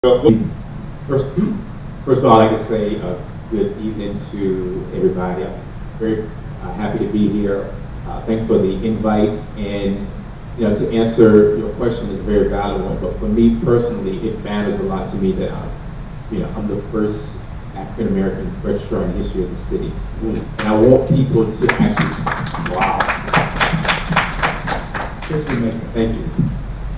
First, first of all, I'd like to say good evening to everybody. I'm very happy to be here. Thanks for the invite, and to answer your question is a very valid one. But for me personally, it matters a lot to me that I'm the first African American registrar in the history of the city, and I want people to actually Thank you.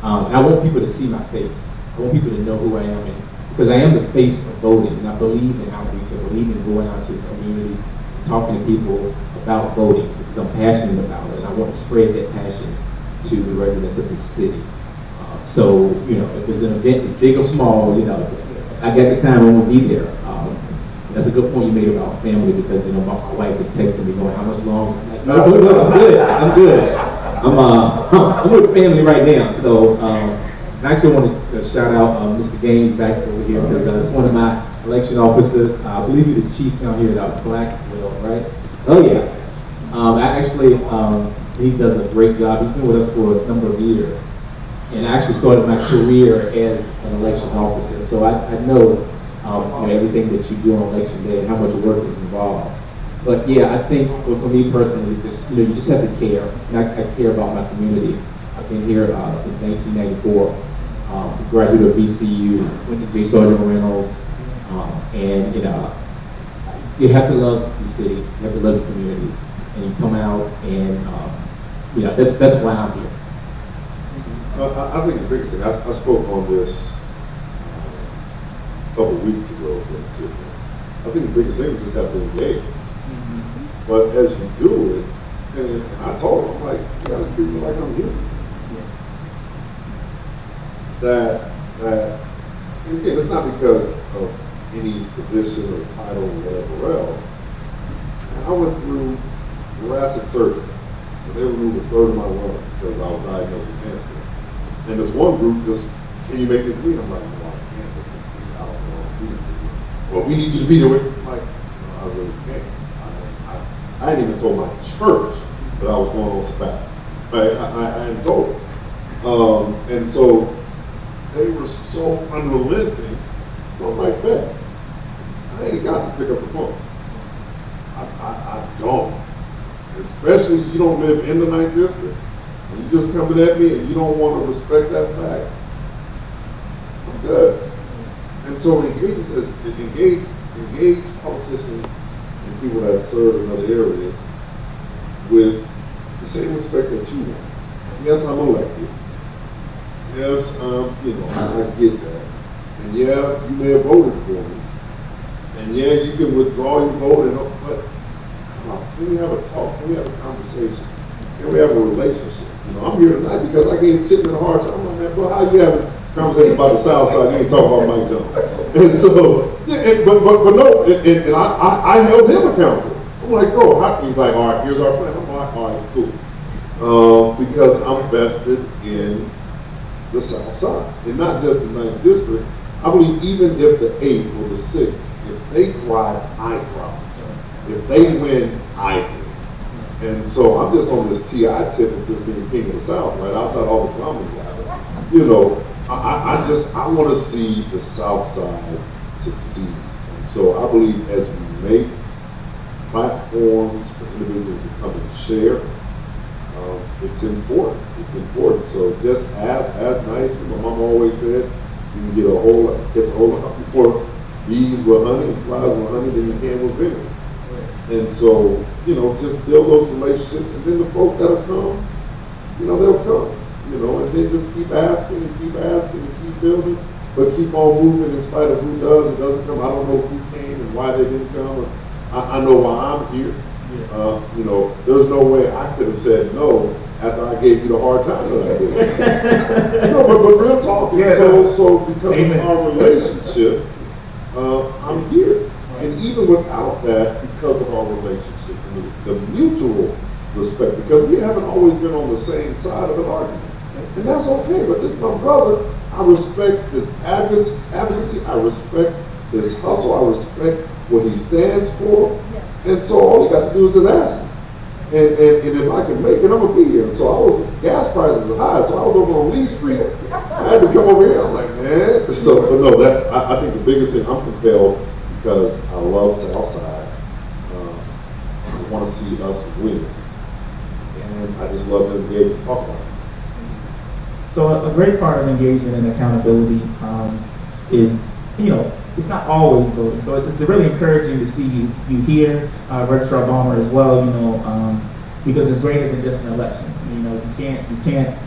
And I want people to see my face. I want people to know who I am, because I am the face of voting, and I believe in outreach. I believe in going out to the communities, talking to people about voting, because I'm passionate about it, and I want to spread that passion to the residents of this city. So, if there's an event, it's big or small, I got the time, I'm going to be there. That's a good point you made about family, because, my wife is texting me going, how much longer? I'm like, no, I'm good. I'm with family right now, so I actually want to shout out Mr. Gaines back over here, because it's one of my election officers. I believe you're the chief down here at Blackwell, right? Oh yeah. He does a great job. He's been with us for a number of years, and I actually started my career as an election officer, so I know everything that you do on election day and how much work is involved. But yeah, I think for me personally, you just have to care. And I care about my community. I've been here since 1994. Graduate of VCU, went to J. Sergeant Reynolds, and you have to love the city, you have to love the community, and you come out, and that's why I'm here. I think the biggest thing, I spoke on this a couple of weeks ago. I think the biggest thing is just have to engage. But as you do it, and I told him, I'm like, you gotta treat me like I'm human. That, and again, it's not because of any position or title or whatever else. And I went through thoracic surgery, and they removed a third of my lung because I was diagnosed with cancer. And this one group just, can you make this meeting? I'm like, no, I can't make this meeting. I don't know if we can do it. Well, we need you to be there. I'm like, no, I really can't. I hadn't even told my church that I was going on sabbatical. Right? I hadn't told them. And so they were so unrelenting. So I'm like, man, I ain't got to pick up the phone. I don't. Especially you don't live in the 9th District. And you just coming at me and you don't want to respect that fact. I'm good. And so engage politicians and people that serve in other areas with the same respect that you want. Yes, I'm elected. Yes, I get that. And yeah, you may have voted for me. And yeah, you can withdraw your vote, but can we have a talk? Can we have a conversation? Can we have a relationship? I'm here tonight because I gave Chipman a hard time. I'm like, man, bro, how you having a conversation about the South Side? You ain't talking about Mike Jones. And so, but no, and I held him accountable. I'm like, bro, he's like, all right, here's our plan. I'm like, all right, cool. Because I'm vested in the South Side, and not just the 9th District. I believe even if the 8th or the 6th, if they thrive, I thrive. If they win, I win. And so I'm just on this TI tip of just being king of the South, right outside all the clown gather. I want to see the South Side succeed. And so I believe as we make platforms for individuals to come and share, it's important. It's important. So just as nice, my mom always said, you can get catch a whole lot more bees with honey and flies with honey than you can with vinegar. And so, just build those relationships, and then the folk that'll come, they'll come. And then just keep asking and keep asking and keep building, but keep on moving in spite of who does and doesn't come. I don't know who came and why they didn't come. I know why I'm here. There's no way I could have said no after I gave you the hard time that I did. No, but real talk. Yeah. So because Amen. Of our relationship, I'm here. And even without that, because of our relationship and the mutual respect, because we haven't always been on the same side of an argument. And that's okay, but this is my brother. I respect his advocacy. I respect his hustle. I respect what he stands for. And so all you got to do is just ask me. And if I can make it, I'm going to be here. And so gas prices are high, so I was over on Lee Street. I had to come over here. I'm like, man, So, but no, I think the biggest thing, I'm compelled because I love Southside. I want to see us win. And I just love to engage and talk about it. So a great part of engagement and accountability is, it's not always voting. So it's really encouraging to see you here, Registrar Balmer as well, because it's greater than just an election. You can't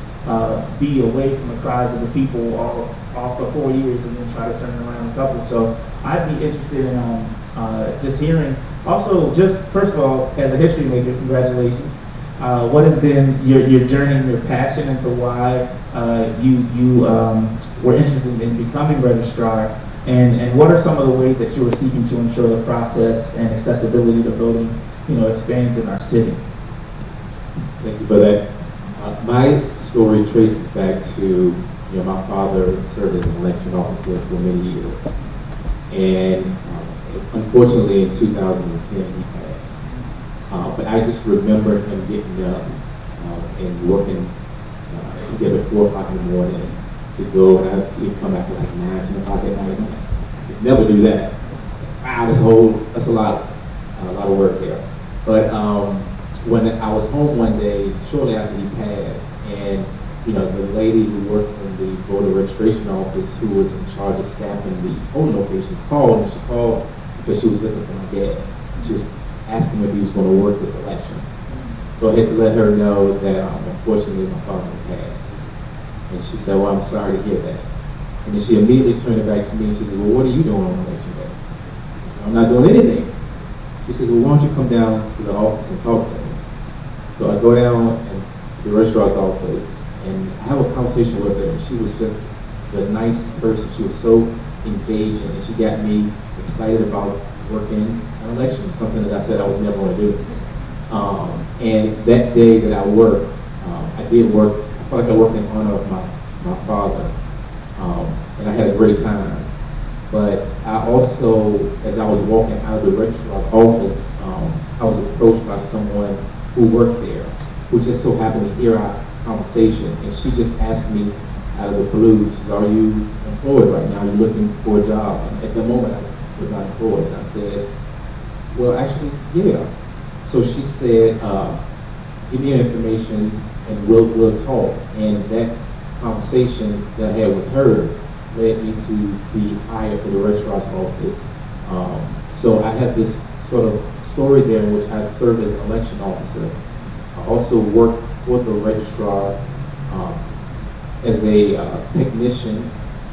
be away from the cries of the people all for 4 years and then try to turn around a couple. So I'd be interested in just hearing, also just first of all, as a history maker, congratulations. What has been your journey and your passion into why you were interested in becoming registrar, and what are some of the ways that you were seeking to ensure the process and accessibility to voting, expands in our city? Thank you for that. My story traces back to, my father served as an election officer for many years, and unfortunately in 2010 he passed. But I just remember him getting up and working together at 4 o'clock in the morning to go, and he'd come back at like 9, 10 o'clock at night. He'd never do that. Wow, that's a lot of work there. But when I was home one day, shortly after he passed, and the lady who worked in the voter registration office, who was in charge of staffing the polling locations, called, and she called because she was looking for my dad. She was asking if he was going to work this election. So I had to let her know that unfortunately my father passed. And she said, well, I'm sorry to hear that. And then she immediately turned it back to me and she said, well, what are you doing on election day? I'm not doing anything. She says, well, why don't you come down to the office and talk to me? So I go down to the registrar's office and I have a conversation with her, and she was just the nicest person. She was so engaging, and she got me excited about working an election, something that I said I was never going to do. And that day that I worked, I did work, I felt like I worked in honor of my father, and I had a great time. But I also, as I was walking out of the registrar's office, I was approached by someone who worked there, who just so happened to hear our conversation, and she just asked me out of the blue, she said, are you employed right now? Are you looking for a job? And at the moment, I was not employed. And I said, well, actually, yeah. So she said, give me your information and we'll talk. And that conversation that I had with her led me to be hired for the registrar's office. So I have this sort of story there in which I served as an election officer. I also worked for the registrar as a technician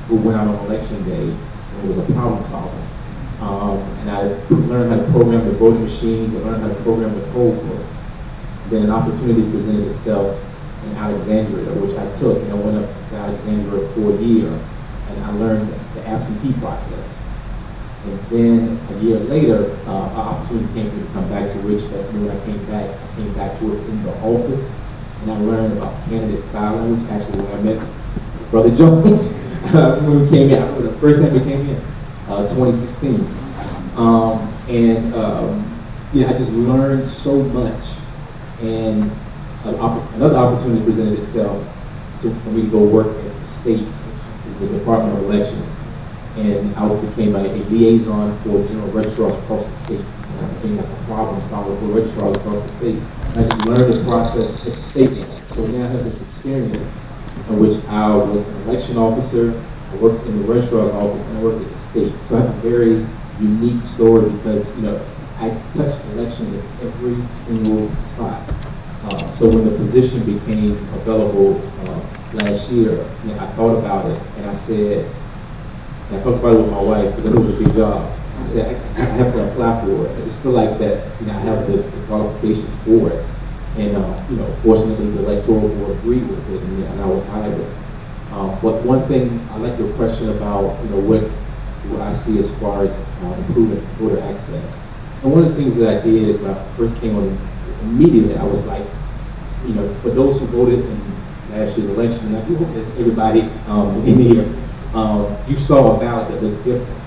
who went out on election day and was a problem solver. And I learned how to program the voting machines, I learned how to program the poll books. Then an opportunity presented itself in Alexandria, which I took, and I went up to Alexandria for a year, and I learned the absentee process. And then a year later, an opportunity came for me to come back to Richmond. And when I came back to it in the office, and I learned about candidate filing, which actually when I met Brother Jones, when we came in, I remember the first time we came in, 2016. I just learned so much, and another opportunity presented itself for me to go work at the state, which is the Department of Elections. And I became a liaison for general registrars across the state. And I became like a problem solver for registrars across the state. And I just learned the process at the state level. So now I have this experience in which I was an election officer, I worked in the registrar's office, and I worked at the state. So I have a very unique story because, I touched elections at every single spot. So when the position became available last year, I thought about it and I said, and I talked about it with my wife because I knew it was a big job. I said, I have to apply for it. I just feel like that, I have the qualifications for it. And, fortunately, the electoral board agreed with it, and I was hired. But one thing, I like your question about, what I see as far as improving voter access. And one of the things that I did when I first came on, immediately, I was like, for those who voted in last year's election, and I do hope there's everybody in here, you saw a ballot that looked different.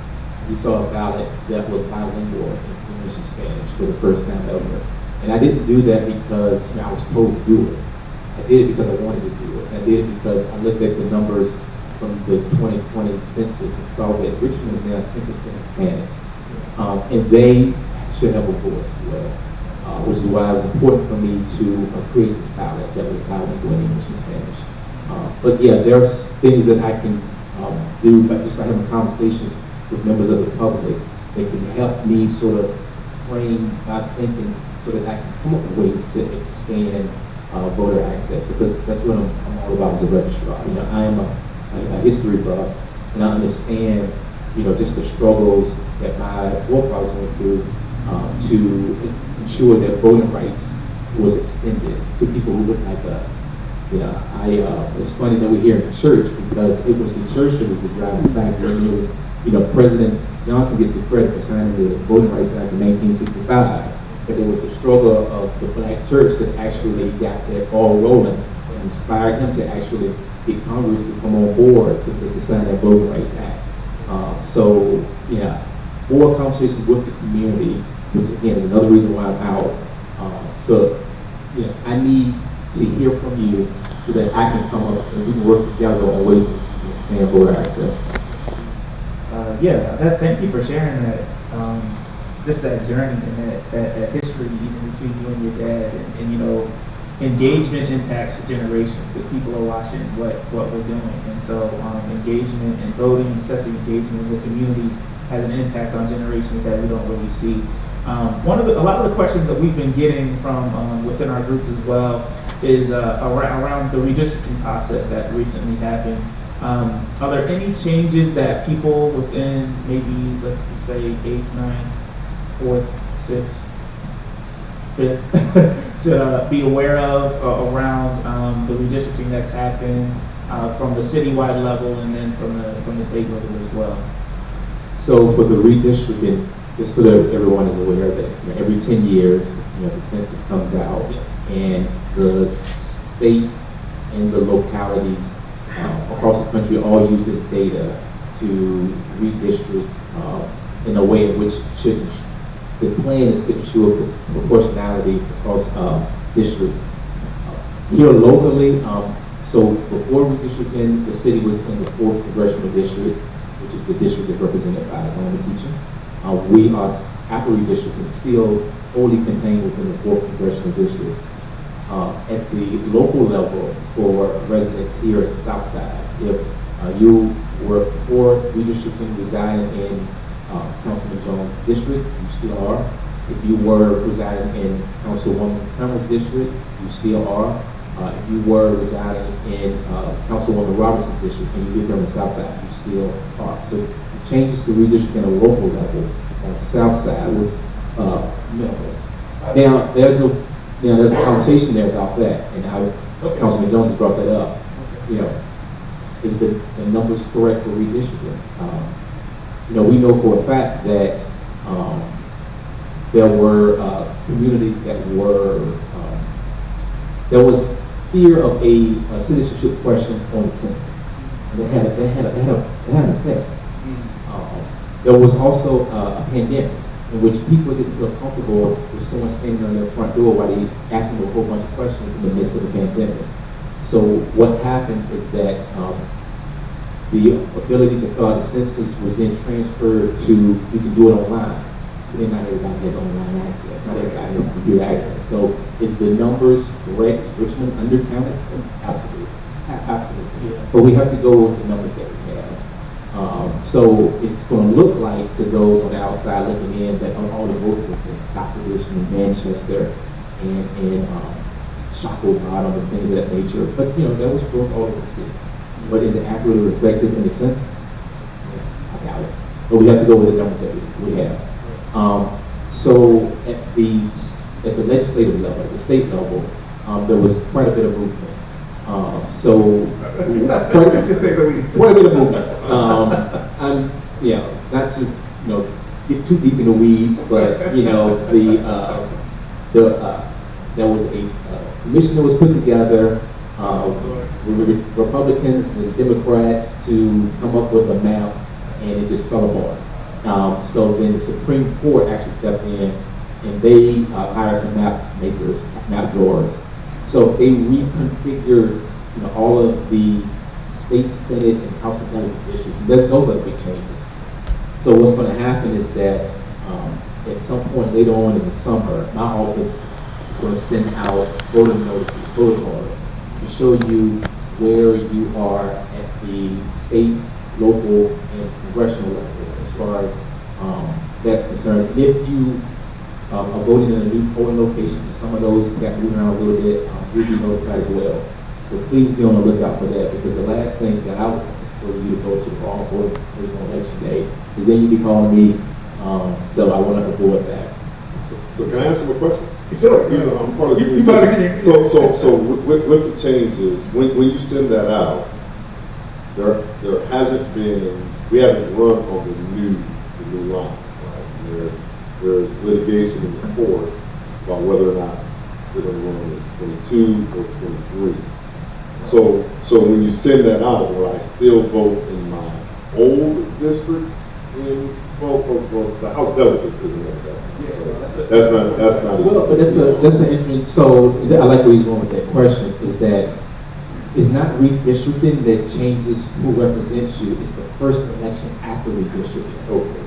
You saw a ballot that was bilingual in English and Spanish for the first time ever. And I didn't do that because I was told to do it. I did it because I wanted to do it. I did it because I looked at the numbers from the 2020 census and saw that Richmond is now 10% Hispanic. And they should have a voice as well, which is why it was important for me to create this ballot that was bilingual in English and Spanish. But yeah, there's things that I can do just by having conversations with members of the public that can help me sort of frame my thinking so that I can come up with ways to expand voter access, because that's what I'm all about as a registrar. You know, I am a history buff, and I understand, you know, just the struggles that my forefathers went through to ensure that voting rights was extended to people who look like us. You know, it's funny that we're here in the church, because it was the church that was the driving factor. And it was, you know, President Johnson gets the credit for signing the Voting Rights Act in 1965, but there was a struggle of the black church that actually got that ball rolling and inspired him to actually get Congress to come on board so they could sign that Voting Rights Act. So, you know, more conversations with the community, which again is another reason why I'm out. So, you know, I need to hear from you so that I can come up and we can work together on ways to expand voter access. Thank you for sharing that. Just that journey and that history, even between you and your dad, and you know, engagement impacts generations because people are watching what we're doing, and so engagement and voting, excessive engagement in the community has an impact on generations that we don't really see. A lot of the questions that we've been getting from within our groups as well is around the redistricting process that recently happened. Are there any changes that people within maybe, let's just say 8th, 9th, 4th, 6th, 5th should be aware of around the redistricting that's happened from the citywide level and then from the state level as well? So for the redistricting, just so that everyone is aware that, you know, every 10 years, you know, the census comes out, and the state and the localities across the country all use this data to redistrict in a way in which the plan is to ensure proportionality across districts. Here locally, so before redistricting, the city was in the 4th congressional district, which is the district that's represented by Donna Teaching. We are, after redistricting, still wholly contained within the 4th congressional district. At the local level, for residents here at Southside, if you were before redistricting residing in Councilman Jones' district, you still are. If you were residing in Councilwoman Trammell's district, you still are. If you were residing in Councilwoman Robertson's district and you live here on the South Side, you still are. So the changes to redistricting at a local level on South Side was minimal. Now there's a conversation there about that, and Councilman Jones has brought that up. You know, is the numbers correct for redistricting? You know, we know for a fact that there were communities that were, there was fear of a citizenship question on the census. And it had an effect. There was also a pandemic in which people didn't feel comfortable with someone standing on their front door while they asked them a whole bunch of questions in the midst of the pandemic. So what happened is that the ability to fill out the census was then transferred to, you can do it online. But then not everybody has online access. Not everybody has computer access. So is the numbers correct? Is Richmond undercounted? Absolutely. Absolutely. Yeah. But we have to go with the numbers that we have. So it's going to look like to those on the outside looking in that all the voters in Scotts Edition and Manchester and Shackled Bottom and things of that nature. But you know, that was growth all over the city. But is it accurately reflected in the census? Yeah, I doubt it. But we have to go with the numbers that we have. So at the legislative level, at the state level, there was quite a bit of movement. Quite a bit of movement. I'm, you know, not to, you know, get too deep in the weeds, but you know, there was a commission that was put together. Republicans and Democrats to come up with a map, and it just fell apart. So then the Supreme Court actually stepped in, and they hired some map makers, map drawers. So they reconfigured, you know, all of the state senate and House of Delegate districts. And those are the big changes. So what's going to happen is that at some point later on in the summer, my office is going to send out voting notices, voter cards, to show you where you are at the state, local, and congressional level as far as that's concerned. If you are voting in a new polling location, and some of those got moved around a little bit, you'll be notified as well. So please be on the lookout for that, because the last thing that I would want is for you to go to the wrong voting place on election day, because then you'll be calling me. So I want to avoid that. So can I ask him a question? Sure. You know, I'm part of the You part of the So with the changes, when you send that out, there hasn't been, we haven't run on the new line, right? There's litigation in the courts about whether or not they're going to run in 22 or 23. So when you send that out, will I still vote in my old district? Well, the House of Delegates isn't at that. Yeah, So that's not. Well, but that's an interesting. So I like where he's going with that question. Is that it's not redistricting that changes who represents you. It's the first election after redistricting. Okay.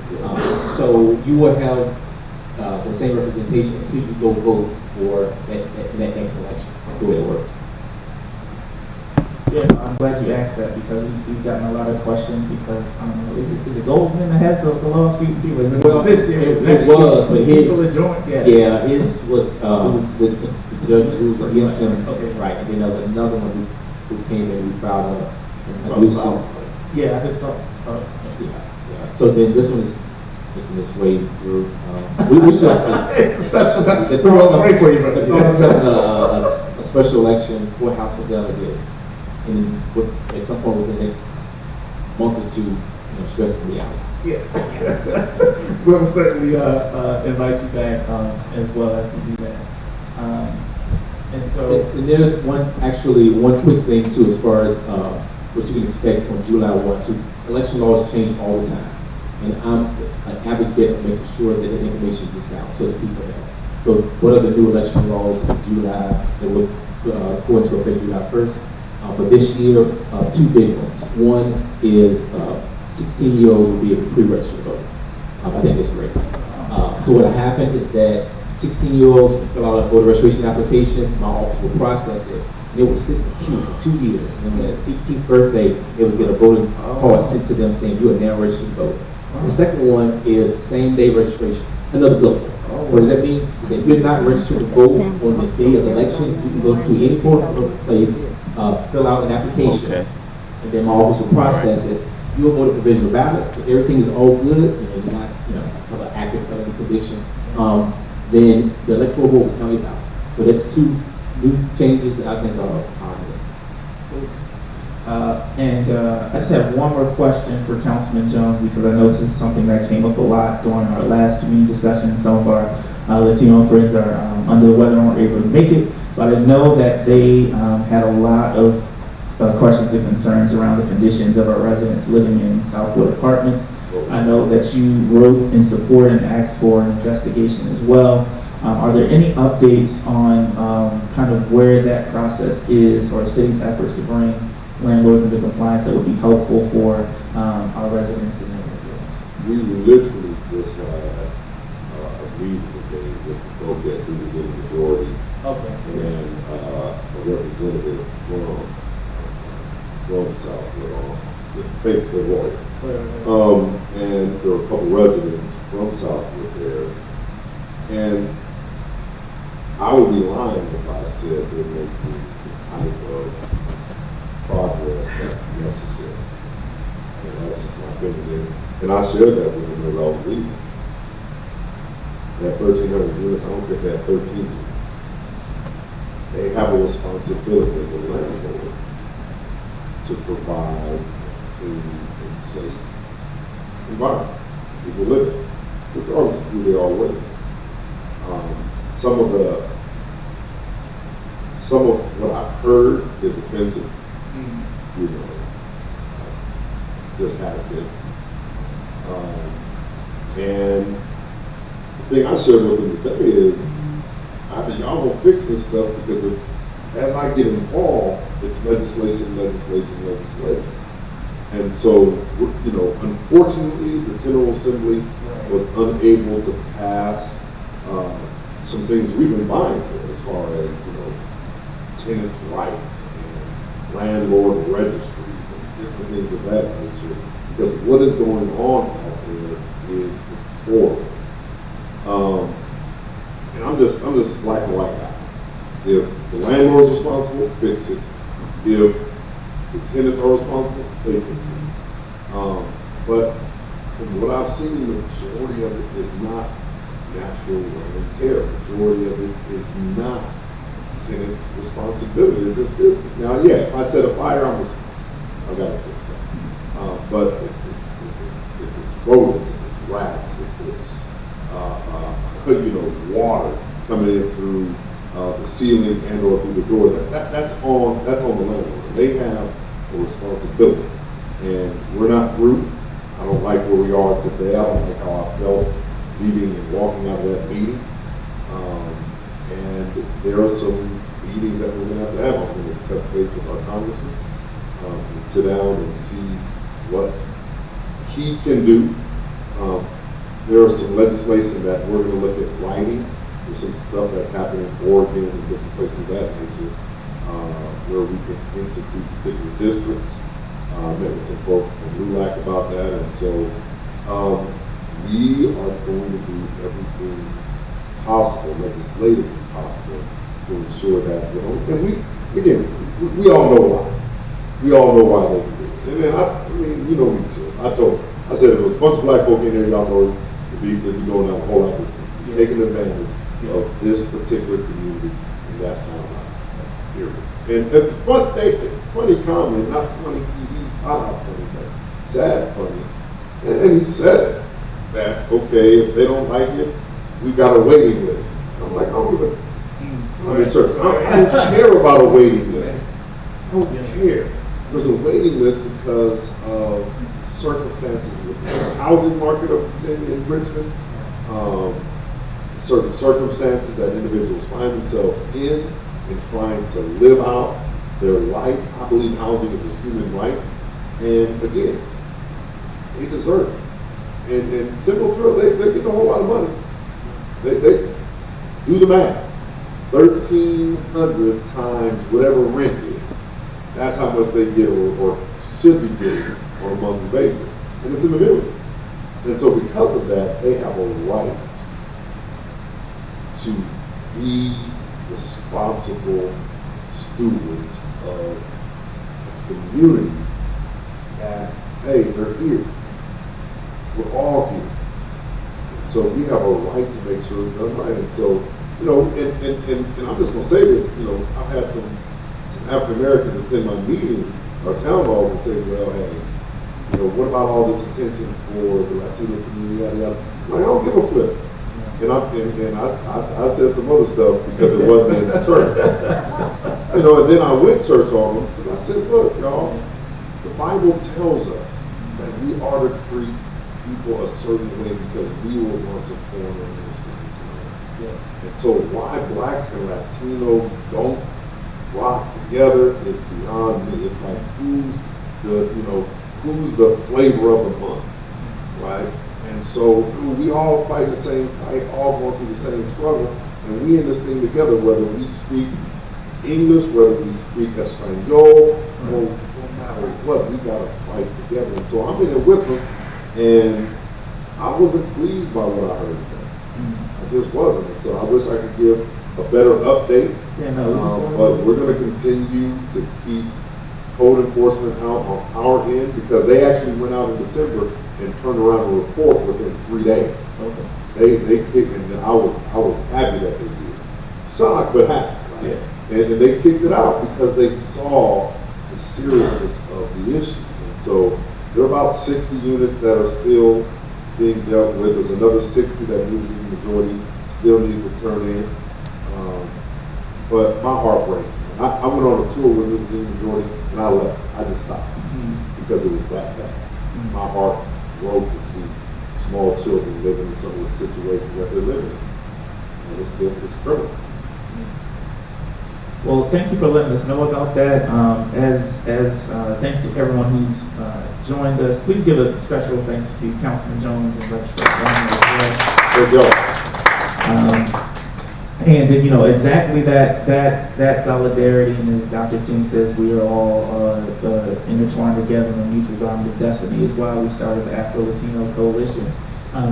So you will have the same representation until you go vote for that next election. That's the way it works. Yeah, I'm glad you asked that, because we've gotten a lot of questions, because is it Goldman that has the lawsuit? Is it Well, this year? it was, but his Yeah, his was the judge who was against him. Okay. Right, and then there was another one who came in who filed a new suit. Yeah, I just saw. Yeah. So then this one is making its way through. We shall see. Special time. We're We're all pray for you, brother. having a special election for House of Delegates, and at some point within the next month or two, stresses me out. Yeah. We'll certainly invite you back as well as we do that. And so, And there's one quick thing too, as far as what you can expect on July 1. So election laws change all the time, and I'm an advocate of making sure that the information gets out so that people know. So what are the new election laws in July that would go into effect July 1st? For this year, two big ones. One is 16-year-olds will be able to pre-register to vote. I think that's great. So what happened is that 16-year-olds can fill out a voter registration application. My office will process it. And they will sit in the queue for 2 years. And then at their 18th birthday, they will get a voting card sent to them saying you are now registered to vote. The second one is same-day registration. Another good one. What does that mean? Is that if you're not registered to vote on the day of the election, you can go to any polling place, fill out an application, and then my office will process it. You'll vote a provisional ballot. If everything is all good, you're not, have an active felony conviction, then the electoral vote will count it out. So that's two new changes that I think are positive. I just have one more question for Councilman Jones, because I know this is something that came up a lot during our last community discussion. Some of our Latino friends are under the weather and weren't able to make it, but I know that they had a lot of questions and concerns around the conditions of our residents living in Southwood apartments. I know that you wrote in support and asked for an investigation as well. Are there any updates on kind of where that process is, or the city's efforts to bring landlords into compliance that would be helpful for our residents in their neighborhoods? We literally just had a meeting today with the folk that was in the majority, and a representative from Southwood, the lawyer. And there were a couple residents from Southwood there, and I would be lying if I said they're making the type of progress that's necessary. And that's just my opinion. And I shared that with them as I was leaving. That 1,300 units, I don't care if they have 13 units. They have a responsibility as a landlord to provide a clean and safe environment. People live in, regardless of who they are with. Some of what I've heard is offensive. Just has been. And the thing I shared with them today is, I think y'all gonna fix this stuff, because if as I get involved, it's legislation. And so, you know, unfortunately, the General Assembly was unable to pass some things we've been vying for, as far as, you know, tenants' rights and landlord registries and different things of that nature. Because what is going on out there is horrible. And I'm just black and white guy. If the landlord's responsible, fix it. If the tenants are responsible, they fix it. But from what I've seen, the majority of it is not natural wear and tear. The majority of it is not tenant's responsibility. It just is. Now, yeah, if I set a fire, I'm responsible. I gotta fix that. But if it's rodents, if it's rats, if it's you know, water coming in through the ceiling and or through the door, that's on the landlord. They have a responsibility, and we're not through. I don't like where we are today. I don't like how I felt leaving and walking out of that meeting. And there are some meetings that we're going to have. I'm going to touch base with our congressman and sit down and see what he can do. There is some legislation that we're going to look at writing. There's some stuff that's happening in Oregon and different places of that nature where we can institute particular districts. Met with some folks from LULAC about that, and so we are going to do everything possible, legislatively possible, to ensure that, you know, and we all know why. We all know why they can do it. And then I mean, you know me too. I said if there was a bunch of black folk in there, y'all know it'd be going down a whole lot different. Taking advantage of this particular community, and that's not right. Period. And funny comment, not funny, funny, but sad funny. And he said that, okay, if they don't like it, we've got a waiting list. And I'm like, I don't even, I'm in church. I don't care about a waiting list. I don't care. There's a waiting list because of circumstances with the housing market of Virginia and Richmond, certain circumstances that individuals find themselves in trying to live out their life. I believe housing is a human right. And again, they deserve it. And Simple Drill, they're getting a whole lot of money. They do the math. 1,300 times whatever rent is. That's how much they get or should be getting on a monthly basis. And it's in the millions. And so because of that, they have a right to be responsible stewards of a community that, hey, they're here. We're all here. And so we have a right to make sure it's done right. And so, you know, and I'm just going to say this, you know, I've had some African Americans attend my meetings or town halls and say, well, hey, you know, what about all this attention for the Latino community, yada, yada. I'm like, I don't give a flip. And I said some other stuff because it wasn't in the church. You know, and then I went church on them because I said, look, y'all, the Bible tells us that we are to treat people a certain way because we were once a foreigner in this land. Yeah. And so why blacks and Latinos don't rock together is beyond me. It's like who's the flavor of the month, right? And so we all fight the same fight, all going through the same struggle, and we in this thing together, whether we speak English, whether we speak Espanol, no matter what, we gotta fight together. And so I'm in it with them, and I wasn't pleased by what I heard today. I just wasn't. And so I wish I could give a better update. But we're going to continue to keep code enforcement out on our end because they actually went out in December and turned around a report within 3 days. Okay. They kicked, and I was happy that they did. Shocked, but happy. Right? Yeah. And they kicked it out because they saw the seriousness of the issues. And so there are about 60 units that are still being dealt with. There's another 60 that New Virginia majority still needs to turn in. But my heart breaks, man. I went on a tour with New Virginia majority and I left. I just stopped because it was that bad. My heart broke to see small children living in some of the situations that they're living in. And it's criminal. Well, thank you for letting us know about that. Thank you to everyone who's joined us. Please give a special thanks to Councilman Jones and Registrar Brown as There you go. well. And then, exactly that solidarity, and as Dr. King says, we are all intertwined together in a mutual bond of destiny is why we started the Afro-Latino Coalition.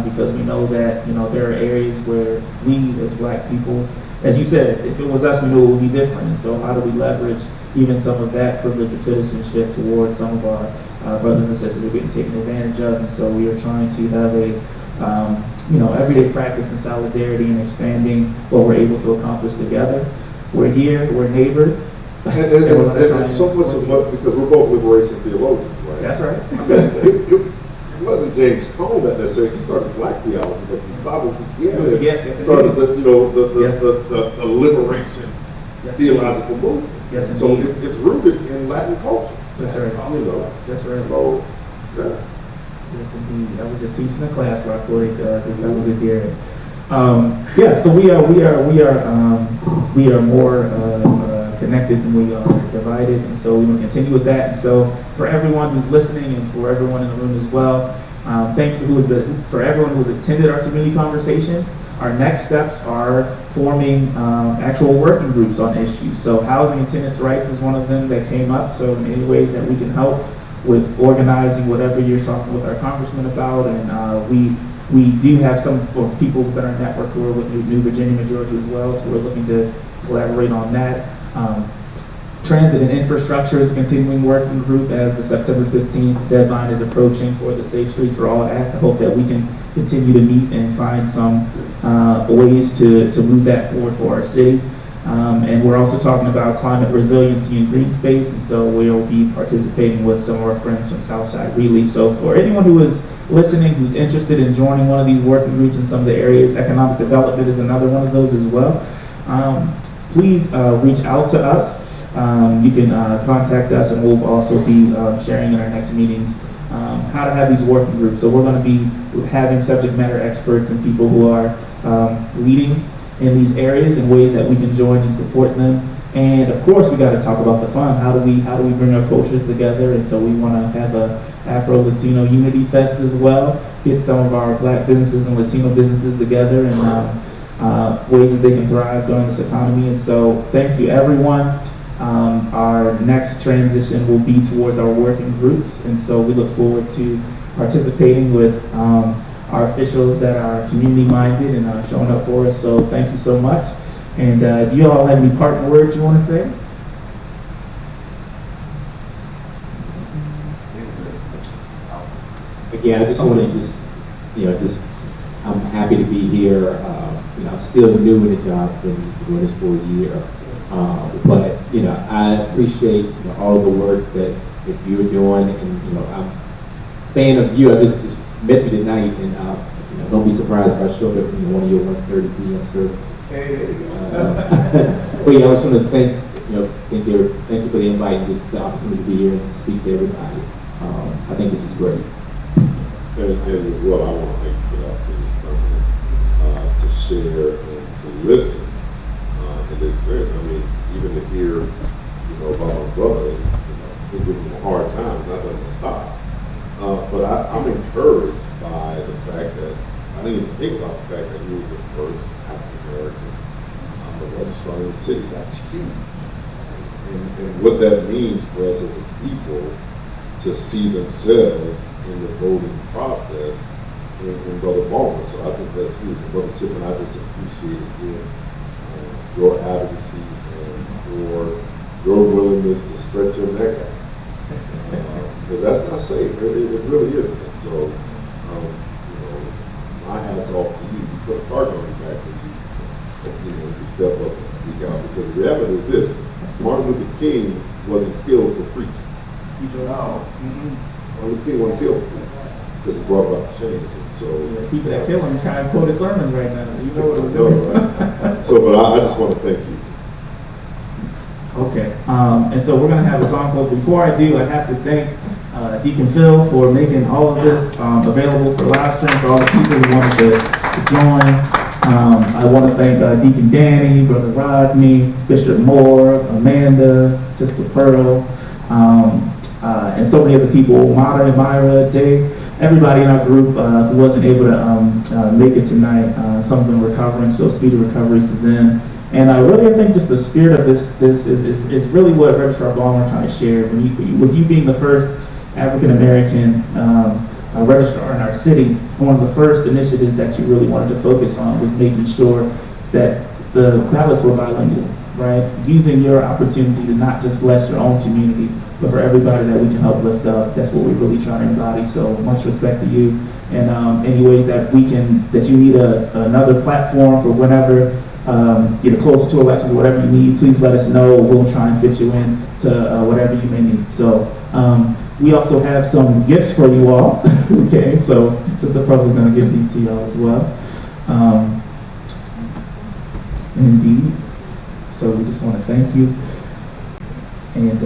Because we know that, there are areas where we as Black people, as you said, if it was us, we knew it would be different. And so how do we leverage even some of that privilege of citizenship towards some of our brothers and sisters who are getting taken advantage of? And so we are trying to have a everyday practice in solidarity and expanding what we're able to accomplish together. We're here, we're neighbors. And so much of what, because we're both liberation theologians, right? That's right. It wasn't James Cone that necessarily, he started Black theology, but Gustavo Gutierrez started the liberation theological movement. Yes, so indeed. it's rooted in Latin culture. That's right. That's right. So, yeah. Yes, indeed. I was just teaching a class where I quoted Gustavo Gutierrez. So we are more connected than we are divided, and so we want to continue with that. And so, for everyone who's listening, and for everyone in the room as well, thank you for everyone who has attended our community conversations. Our next steps are forming actual working groups on issues. So, housing and tenants' rights is one of them that came up. So, in any ways that we can help with organizing whatever you're talking with our congressman about, and we do have some people within our network who are with New Virginia Majority as well, so we're looking to collaborate on that. Transit and infrastructure is a continuing working group as the September 15th deadline is approaching for the Safe Streets for All Act. I hope that we can continue to meet and find some ways to move that forward for our city. And we're also talking about climate resiliency and green space, and so we'll be participating with some of our friends from Southside Relief. So for anyone who is listening, who's interested in joining one of these working groups in some of the areas, economic development is another one of those as well. Please reach out to us. You can contact us, and we'll also be sharing in our next meetings how to have these working groups. So we're going to be having subject matter experts and people who are leading in these areas and ways that we can join and support them. And of course, we got to talk about the fun. How do we bring our cultures together? And so we want to have a Afro-Latino Unity Fest as well. Get some of our Black businesses and Latino businesses together and ways that they can thrive during this economy. And so thank you, everyone. Our next transition will be towards our working groups. And so we look forward to participating with our officials that are community-minded and are showing up for us. So thank you so much. And do you all have any parting words you want to say? Again, I just want to I'm happy to be here. I'm still new in the job, been doing this for a year. But I appreciate all of the work that you're doing, and I'm a fan of you. I just met you tonight, and don't be surprised if I showed up in one of your 1:30 p.m. services. Hey, there you go. But I just want to thank you for the invite and just the opportunity to be here and speak to everybody. I think this is great. And as well, I want to thank you for the opportunity to share and to listen and the experience. I mean, even to hear, about my brothers, we're giving them a hard time, not letting them stop. But I'm encouraged by the fact that I didn't even think about the fact that he was the first African American registrar in the city. That's huge. And what that means for us as a people to see themselves in the voting process in Brother Baldwin. So I think that's huge. And Brother Chip, and I just appreciate again your advocacy and your willingness to stretch your neck out. Because that's not safe. It really isn't. And so, my hat's off to you. You put a target on your back when you step up and speak out. Because the reality is this: Martin Luther King wasn't killed for preaching. He's around. Martin Luther King wasn't killed for preaching because it brought about change. And so, people that kill him trying to quote his sermons right now, so you know what it was doing. Right? So, but I just want to thank you. Okay, and so we're going to have a song, but before I do, I have to thank Deacon Phil for making all of this available for live stream, for all the people who wanted to join. I want to thank Deacon Danny, Brother Rodney, Bishop Moore, Amanda, Sister Pearl, and so many other people, Mara and Myra, Jay, everybody in our group who wasn't able to make it tonight. Some of them recovering, so speedy recoveries to them. And really, I think just the spirit of this is really what Registrar Balmer kind of shared. With you being the first African American registrar in our city, one of the first initiatives that you really wanted to focus on was making sure that the ballots were bilingual, right? Using your opportunity to not just bless your own community, but for everybody that we can help lift up. That's what we really try to embody. So much respect to you. And any ways that you need another platform for whenever get closer to elections, whatever you need, please let us know. We'll try and fit you in to whatever you may need. So we also have some gifts for you all. Okay, so Sister Pearl is going to give these to y'all as well. Indeed. So we just want to thank you. And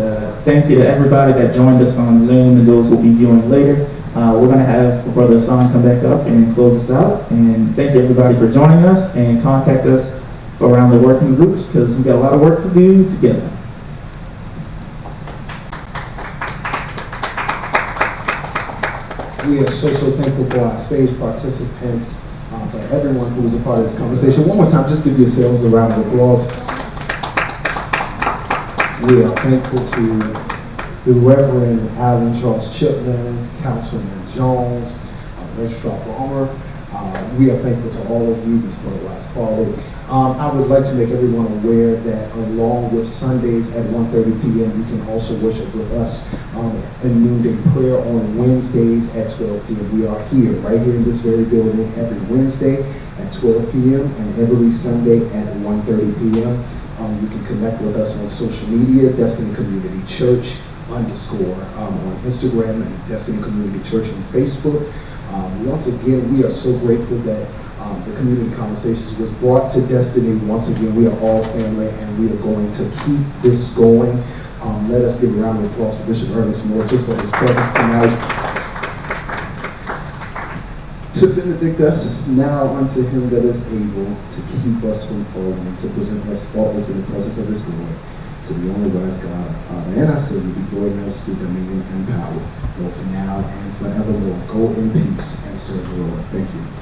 thank you to everybody that joined us on Zoom and those who will be viewing later. We're going to have Brother Hassan come back up and close us out. And thank you everybody for joining us, and contact us around the working groups because we got a lot of work to do together. We are so thankful for our stage participants, for everyone who was a part of this conversation. One more time, just give yourselves a round of applause. We are thankful to the Reverend Allen Charles Chipman, Councilman Jones, Registrar Balmer. We are thankful to all of you, Ms. Wise Pauly. I would like to make everyone aware that along with Sundays at 1:30 p.m., you can also worship with us in noonday prayer on Wednesdays at 12 p.m. We are here, right here in this very building, every Wednesday at 12 p.m. and every Sunday at 1:30 p.m. You can connect with us on social media, Destiny Community Church _ on Instagram, and Destiny Community Church on Facebook. Once again, we are so grateful that the Community Conversations was brought to Destiny. Once again, we are all family, and we are going to keep this going. Let us give a round of applause to Bishop Ernest Moore just for his presence tonight. To benedict us now unto him that is able to keep us from falling, to present us faultless in the presence of his glory. To the only wise God, our Father, and our Savior, be glory, majesty, dominion, and power, both now and forevermore. Go in peace and serve the Lord. Thank you.